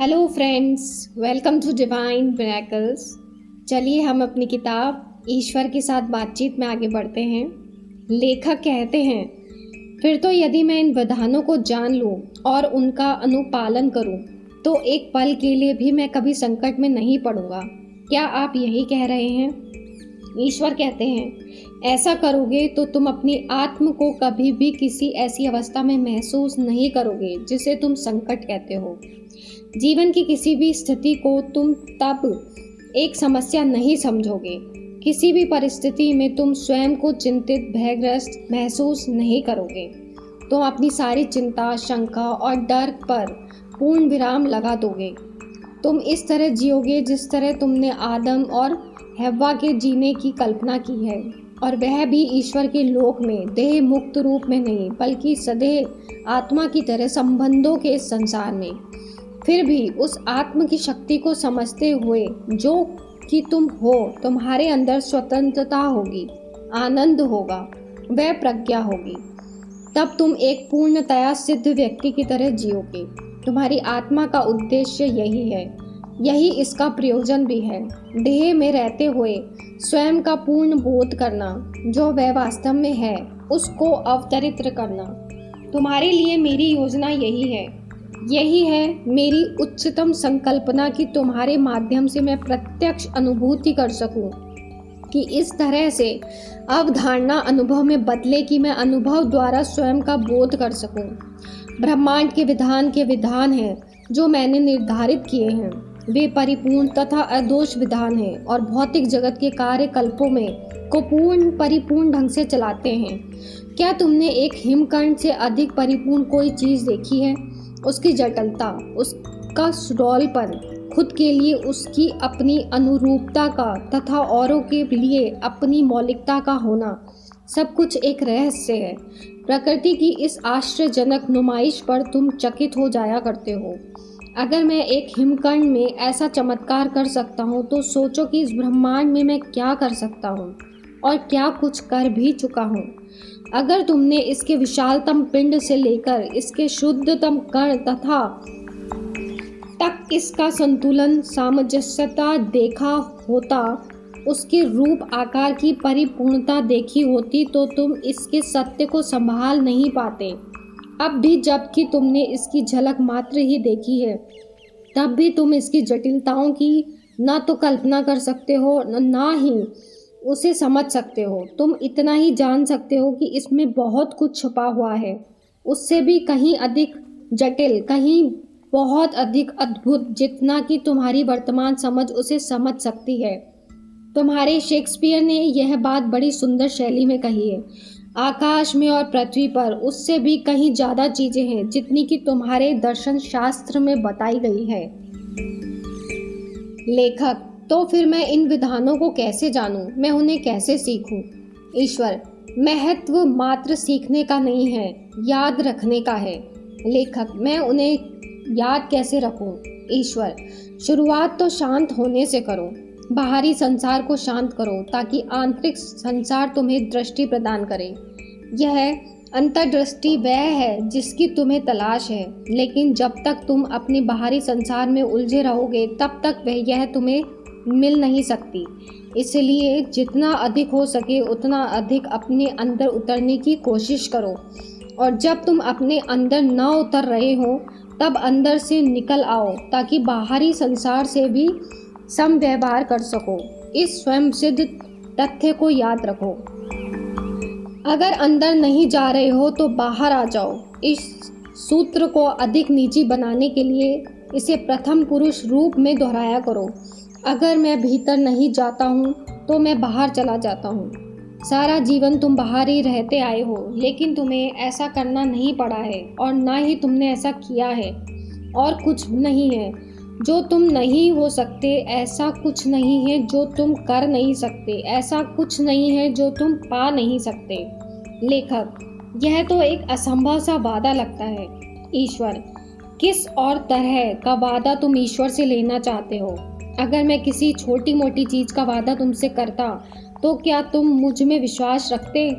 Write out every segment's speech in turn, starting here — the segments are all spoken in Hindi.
Hello friends, welcome to Divine Miracles. चलिए हम अपनी किताब ईश्वर के साथ बातचीत में आगे बढ़ते हैं। लेखक कहते हैं, फिर तो यदि मैं इन विधानों को जान लूं और उनका अनुपालन करूं, तो एक पल के लिए भी मैं कभी संकट में नहीं पड़ूंगा। क्या आप यही कह रहे हैं? ईश्वर कहते हैं, ऐसा करोगे तो तुम अपनी आत्म को कभी भी किसी ऐसी अवस्था में महसूस नहीं करोगे जिसे तुम संकट कहते हो। जीवन की किसी भी स्थिति को तुम तब एक समस्या नहीं समझोगे। किसी भी परिस्थिति में तुम स्वयं को चिंतित, भयग्रस्त महसूस नहीं करोगे। तुम अपनी सारी चिंता, शंका और डर पर पूर्ण विराम लगा दोगे। तुम इस तरह जियोगे जिस तरह तुमने आदम और हव्वा के जीने की कल्पना की है, और वह भी ईश्वर के लोक में, देह मुक्त रूप में नहीं, बल्कि सदैव आत्मा की तरह संबंधों के इस संसार में। फिर भी उस आत्म की शक्ति को समझते हुए जो कि तुम हो, तुम्हारे अंदर स्वतंत्रता होगी, आनंद होगा, वह प्रज्ञा होगी। तब तुम एक पूर्णतया सिद्ध व्यक्ति की तरह जियोगे। तुम्हारी आत्मा का उद्देश्य यही है, यही इसका प्रयोजन भी है। देह में रहते हुए स्वयं का पूर्ण बोध करना, जो वह वास्तव में है, उसको अवतरित करना। तुम्हारे लिए मेरी योजना यही है मेरी उच्चतम संकल्पना कि तुम्हारे माध्यम से मैं प्रत्यक्ष अनुभूति कर सकूं, कि इस तरह से अवधारणा अनुभव में बदले कि मैं अनुभव द्वारा स्वयं का बोध कर सकूं। ब्रह्मांड के विधान हैं जो मैंने निर्धारित किए हैं, वे परिपूर्ण तथा अदोष विधान हैं और भौतिक जगत के कार्यकल्पों में को परिपूर्ण ढंग से चलाते हैं। क्या तुमने एक हिमकर्ण से अधिक परिपूर्ण कोई चीज़ देखी है? उसकी जटिलता, उसका सुडौलपन, खुद के लिए उसकी अपनी अनुरूपता का तथा औरों के लिए अपनी मौलिकता का होना, सब कुछ एक रहस्य है। प्रकृति की इस आश्चर्यजनक नुमाइश पर तुम चकित हो जाया करते हो। अगर मैं एक हिमकर्ण में ऐसा चमत्कार कर सकता हूँ, तो सोचो कि इस ब्रह्मांड में मैं क्या कर सकता हूँ और क्या कुछ कर भी चुका हूँ। अगर तुमने इसके विशालतम पिंड से लेकर इसके शुद्धतम कण तक इसका संतुलन, सामंजस्यता देखा होता, उसके रूप आकार की परिपूर्णता देखी होती, तो तुम इसके सत्य को संभाल नहीं पाते। अब भी जबकि तुमने इसकी झलक मात्र ही देखी है, तब भी तुम इसकी जटिलताओं की न तो कल्पना कर सकते हो, न ही उसे समझ सकते हो। तुम इतना ही जान सकते हो कि इसमें बहुत कुछ छुपा हुआ है, उससे भी कहीं अधिक जटिल, कहीं बहुत अधिक अद्भुत, जितना कि तुम्हारी वर्तमान समझ उसे समझ सकती है। तुम्हारे शेक्सपियर ने यह बात बड़ी सुंदर शैली में कही है, आकाश में और पृथ्वी पर उससे भी कहीं ज़्यादा चीज़ें हैं जितनी कि तुम्हारे दर्शन शास्त्र में बताई गई है। लेखक, तो फिर मैं इन विधानों को कैसे जानूं? मैं उन्हें कैसे सीखूं? ईश्वर, महत्व मात्र सीखने का नहीं है, याद रखने का है। लेखक, मैं उन्हें याद कैसे रखूं? ईश्वर, शुरुआत तो शांत होने से करो। बाहरी संसार को शांत करो ताकि आंतरिक संसार तुम्हें दृष्टि प्रदान करे। यह अंतर्दृष्टि वह है जिसकी तुम्हें तलाश है, लेकिन जब तक तुम अपने बाहरी संसार में उलझे रहोगे, तब तक यह तुम्हें मिल नहीं सकती। इसलिए जितना अधिक हो सके उतना अधिक अपने अंदर उतरने की कोशिश करो, और जब तुम अपने अंदर न उतर रहे हो, तब अंदर से निकल आओ ताकि बाहरी संसार से भी समव्यवहार कर सको। इस स्वयं सिद्ध तथ्य को याद रखो। अगर अंदर नहीं जा रहे हो तो बाहर आ जाओ। इस सूत्र को अधिक निजी बनाने के लिए इसे प्रथम पुरुष रूप में दोहराया करो। अगर मैं भीतर नहीं जाता हूँ तो मैं बाहर चला जाता हूँ। सारा जीवन तुम बाहर ही रहते आए हो, लेकिन तुम्हें ऐसा करना नहीं पड़ा है, और ना ही तुमने ऐसा किया है। और कुछ नहीं है जो तुम नहीं हो सकते, ऐसा कुछ नहीं है जो तुम कर नहीं सकते, ऐसा कुछ नहीं है जो तुम पा नहीं सकते। लेखक, यह तो एक असंभव सा वादा लगता है। ईश्वर, किस और तरह का वादा तुम ईश्वर से लेना चाहते हो? अगर मैं किसी छोटी मोटी चीज़ का वादा तुमसे करता, तो क्या तुम मुझ में विश्वास रखते?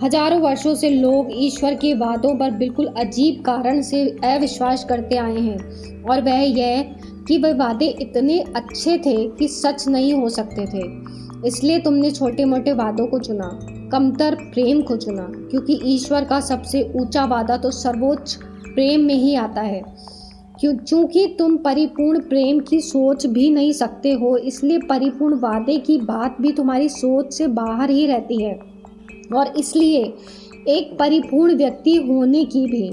हजारों वर्षों से लोग ईश्वर के वादों पर बिल्कुल अजीब कारण से अविश्वास करते आए हैं, और वह यह कि वे वादे इतने अच्छे थे कि सच नहीं हो सकते थे। इसलिए तुमने छोटे मोटे वादों को चुना, कमतर प्रेम को चुना, क्योंकि ईश्वर का सबसे ऊंचा वादा तो सर्वोच्च प्रेम में ही आता है। चूंकि तुम परिपूर्ण प्रेम की सोच भी नहीं सकते हो, इसलिए परिपूर्ण वादे की बात भी तुम्हारी सोच से बाहर ही रहती है, और इसलिए एक परिपूर्ण व्यक्ति होने की भी।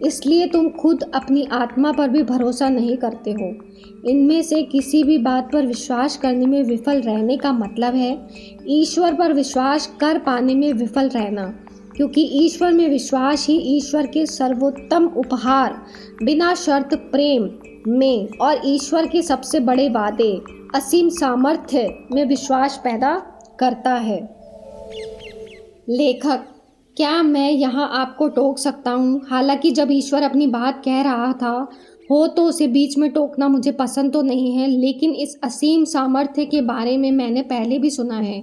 इसलिए तुम खुद अपनी आत्मा पर भी भरोसा नहीं करते हो। इनमें से किसी भी बात पर विश्वास करने में विफल रहने का मतलब है ईश्वर पर विश्वास कर पाने में विफल रहना, क्योंकि ईश्वर में विश्वास ही ईश्वर के सर्वोत्तम उपहार बिना शर्त प्रेम में और ईश्वर के सबसे बड़े वादे असीम सामर्थ्य में विश्वास पैदा करता है। लेखक, क्या मैं यहाँ आपको टोक सकता हूँ? हालांकि जब ईश्वर अपनी बात कह रहा था हो तो उसे बीच में टोकना मुझे पसंद तो नहीं है, लेकिन इस असीम सामर्थ्य के बारे में मैंने पहले भी सुना है,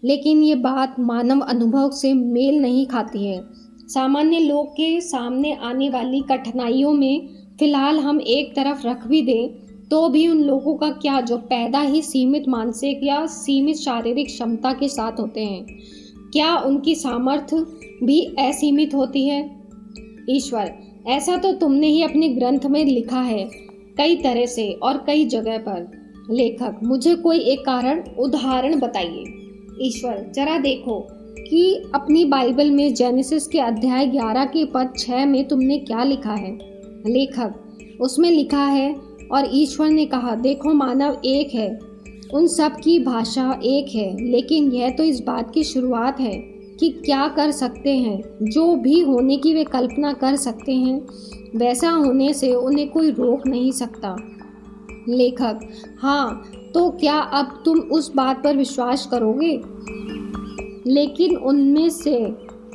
लेकिन ये बात मानव अनुभव से मेल नहीं खाती है। सामान्य लोग के सामने आने वाली कठिनाइयों में फिलहाल हम एक तरफ रख भी दें तो भी उन लोगों का क्या जो पैदा ही सीमित मानसिक या सीमित शारीरिक क्षमता के साथ होते हैं, क्या उनकी सामर्थ्य भी असीमित होती है? ईश्वर, ऐसा तो तुमने ही अपने ग्रंथ में लिखा है कई तरह से और कई जगह पर। लेखक, मुझे कोई एक उदाहरण बताइए। ईश्वर, जरा देखो कि अपनी बाइबल में जेनेसिस के अध्याय 11 के पद 6 में तुमने क्या लिखा है। लेखक, उसमें लिखा है, और ईश्वर ने कहा, देखो मानव एक है, उन सब की भाषा एक है, लेकिन यह तो इस बात की शुरुआत है कि क्या कर सकते हैं। जो भी होने की वे कल्पना कर सकते हैं, वैसा होने से उन्हें कोई रोक नहीं सकता। लेखक, हाँ, तो क्या अब तुम उस बात पर विश्वास करोगे? लेकिन उनमें से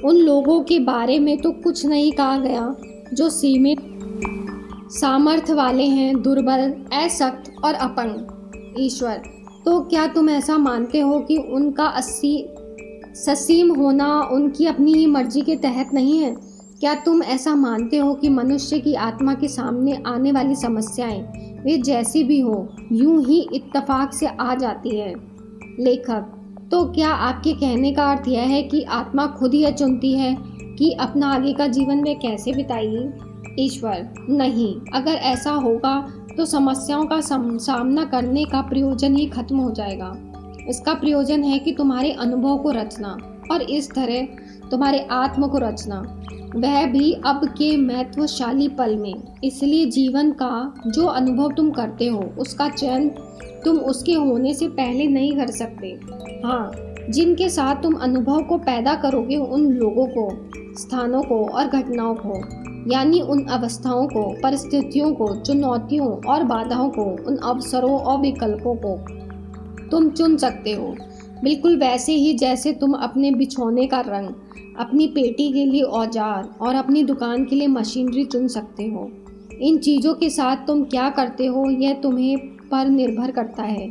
उन लोगों के बारे में तो कुछ नहीं कहा गया जो सीमित सामर्थ्य वाले हैं, दुर्बल, असक्त और अपंग। ईश्वर, तो क्या तुम ऐसा मानते हो कि उनका ससीम होना उनकी अपनी ही मर्जी के तहत नहीं है? क्या तुम ऐसा मानते हो कि मनुष्य की आत्मा के सामने आने वाली समस्याएं वे जैसी भी हो यूं ही इत्तेफाक से आ जाती है? लेखक, तो क्या आपके कहने का अर्थ यह है कि आत्मा खुद ही चुनती है कि अपना आगे का जीवन में कैसे बिताएगी? ईश्वर, नहीं, अगर ऐसा होगा तो समस्याओं का सामना करने का प्रयोजन ही खत्म हो जाएगा। इसका प्रयोजन है कि तुम्हारे अनुभव को रचना और इस तरह तुम्हारे आत्म को रचना, वह भी अब के महत्वशाली पल में। इसलिए जीवन का जो अनुभव तुम करते हो उसका चयन तुम उसके होने से पहले नहीं कर सकते। हाँ, जिनके साथ तुम अनुभव को पैदा करोगे उन लोगों को, स्थानों को और घटनाओं को, यानी उन अवस्थाओं को, परिस्थितियों को, चुनौतियों और बाधाओं को, उन अवसरों और विकल्पों को तुम चुन सकते हो। बिल्कुल वैसे ही जैसे तुम अपने बिछौने का रंग, अपनी पेटी के लिए औजार और अपनी दुकान के लिए मशीनरी चुन सकते हो। इन चीज़ों के साथ तुम क्या करते हो यह तुम्हें पर निर्भर करता है।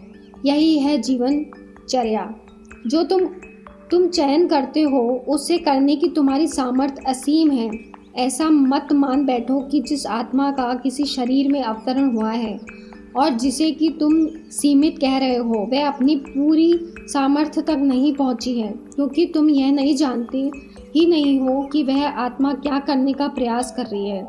यही है जीवनचर्या। जो तुम चयन करते हो उसे करने की तुम्हारी सामर्थ्य असीम है। ऐसा मत मान बैठो कि जिस आत्मा का किसी शरीर में अवतरण हुआ है और जिसे कि तुम सीमित कह रहे हो वह अपनी पूरी सामर्थ्य तक नहीं पहुंची है, क्योंकि तुम यह नहीं जानते ही नहीं हो कि वह आत्मा क्या करने का प्रयास कर रही है।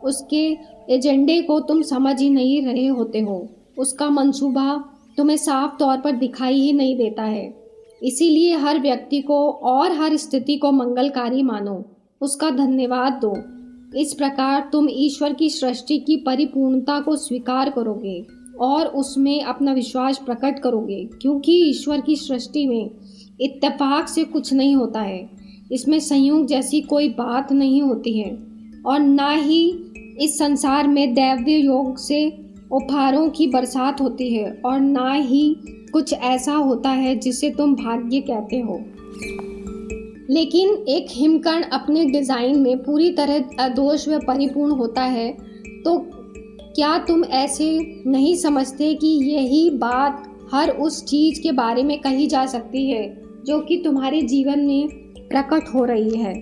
उसके एजेंडे को तुम समझ ही नहीं रहे होते हो। उसका मंसूबा तुम्हें साफ तौर पर दिखाई ही नहीं देता है। इसीलिए हर व्यक्ति को और हर स्थिति को मंगलकारी मानो, उसका धन्यवाद दो। इस प्रकार तुम ईश्वर की सृष्टि की परिपूर्णता को स्वीकार करोगे और उसमें अपना विश्वास प्रकट करोगे, क्योंकि ईश्वर की सृष्टि में इत्तेफाक से कुछ नहीं होता है। इसमें संयोग जैसी कोई बात नहीं होती है और ना ही इस संसार में दैवीय योग से उपहारों की बरसात होती है और ना ही कुछ ऐसा होता है जिसे तुम भाग्य कहते हो। लेकिन एक हिमकण अपने डिज़ाइन में पूरी तरह अदोष व परिपूर्ण होता है। तो क्या तुम ऐसे नहीं समझते कि यही बात हर उस चीज़ के बारे में कही जा सकती है जो कि तुम्हारे जीवन में प्रकट हो रही है?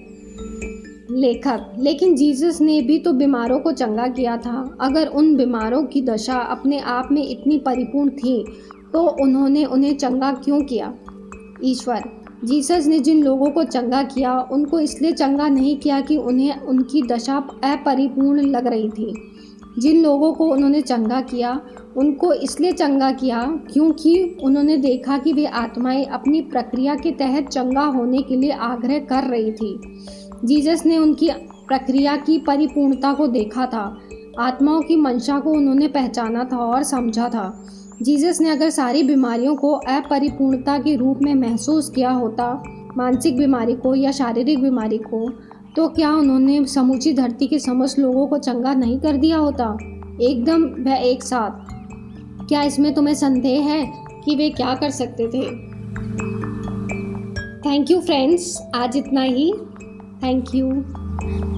लेखक, लेकिन जीसस ने भी तो बीमारों को चंगा किया था। अगर उन बीमारों की दशा अपने आप में इतनी परिपूर्ण थी तो उन्होंने उन्हें चंगा क्यों किया? ईश्वर, जीसस ने जिन लोगों को चंगा किया उनको इसलिए चंगा नहीं किया कि उन्हें उनकी दशा अपरिपूर्ण लग रही थी। जिन लोगों को उन्होंने चंगा किया उनको इसलिए चंगा किया क्योंकि उन्होंने देखा कि वे आत्माएं अपनी प्रक्रिया के तहत चंगा होने के लिए आग्रह कर रही थी। जीसस ने उनकी प्रक्रिया की परिपूर्णता को देखा था, आत्माओं की मंशा को उन्होंने पहचाना था और समझा था। जीसस ने अगर सारी बीमारियों को अपरिपूर्णता के रूप में महसूस किया होता, मानसिक बीमारी को या शारीरिक बीमारी को, तो क्या उन्होंने समूची धरती के समस्त लोगों को चंगा नहीं कर दिया होता, एकदम व एक साथ? क्या इसमें तुम्हें संदेह है कि वे क्या कर सकते थे? थैंक यू फ्रेंड्स, आज इतना ही। Thank you.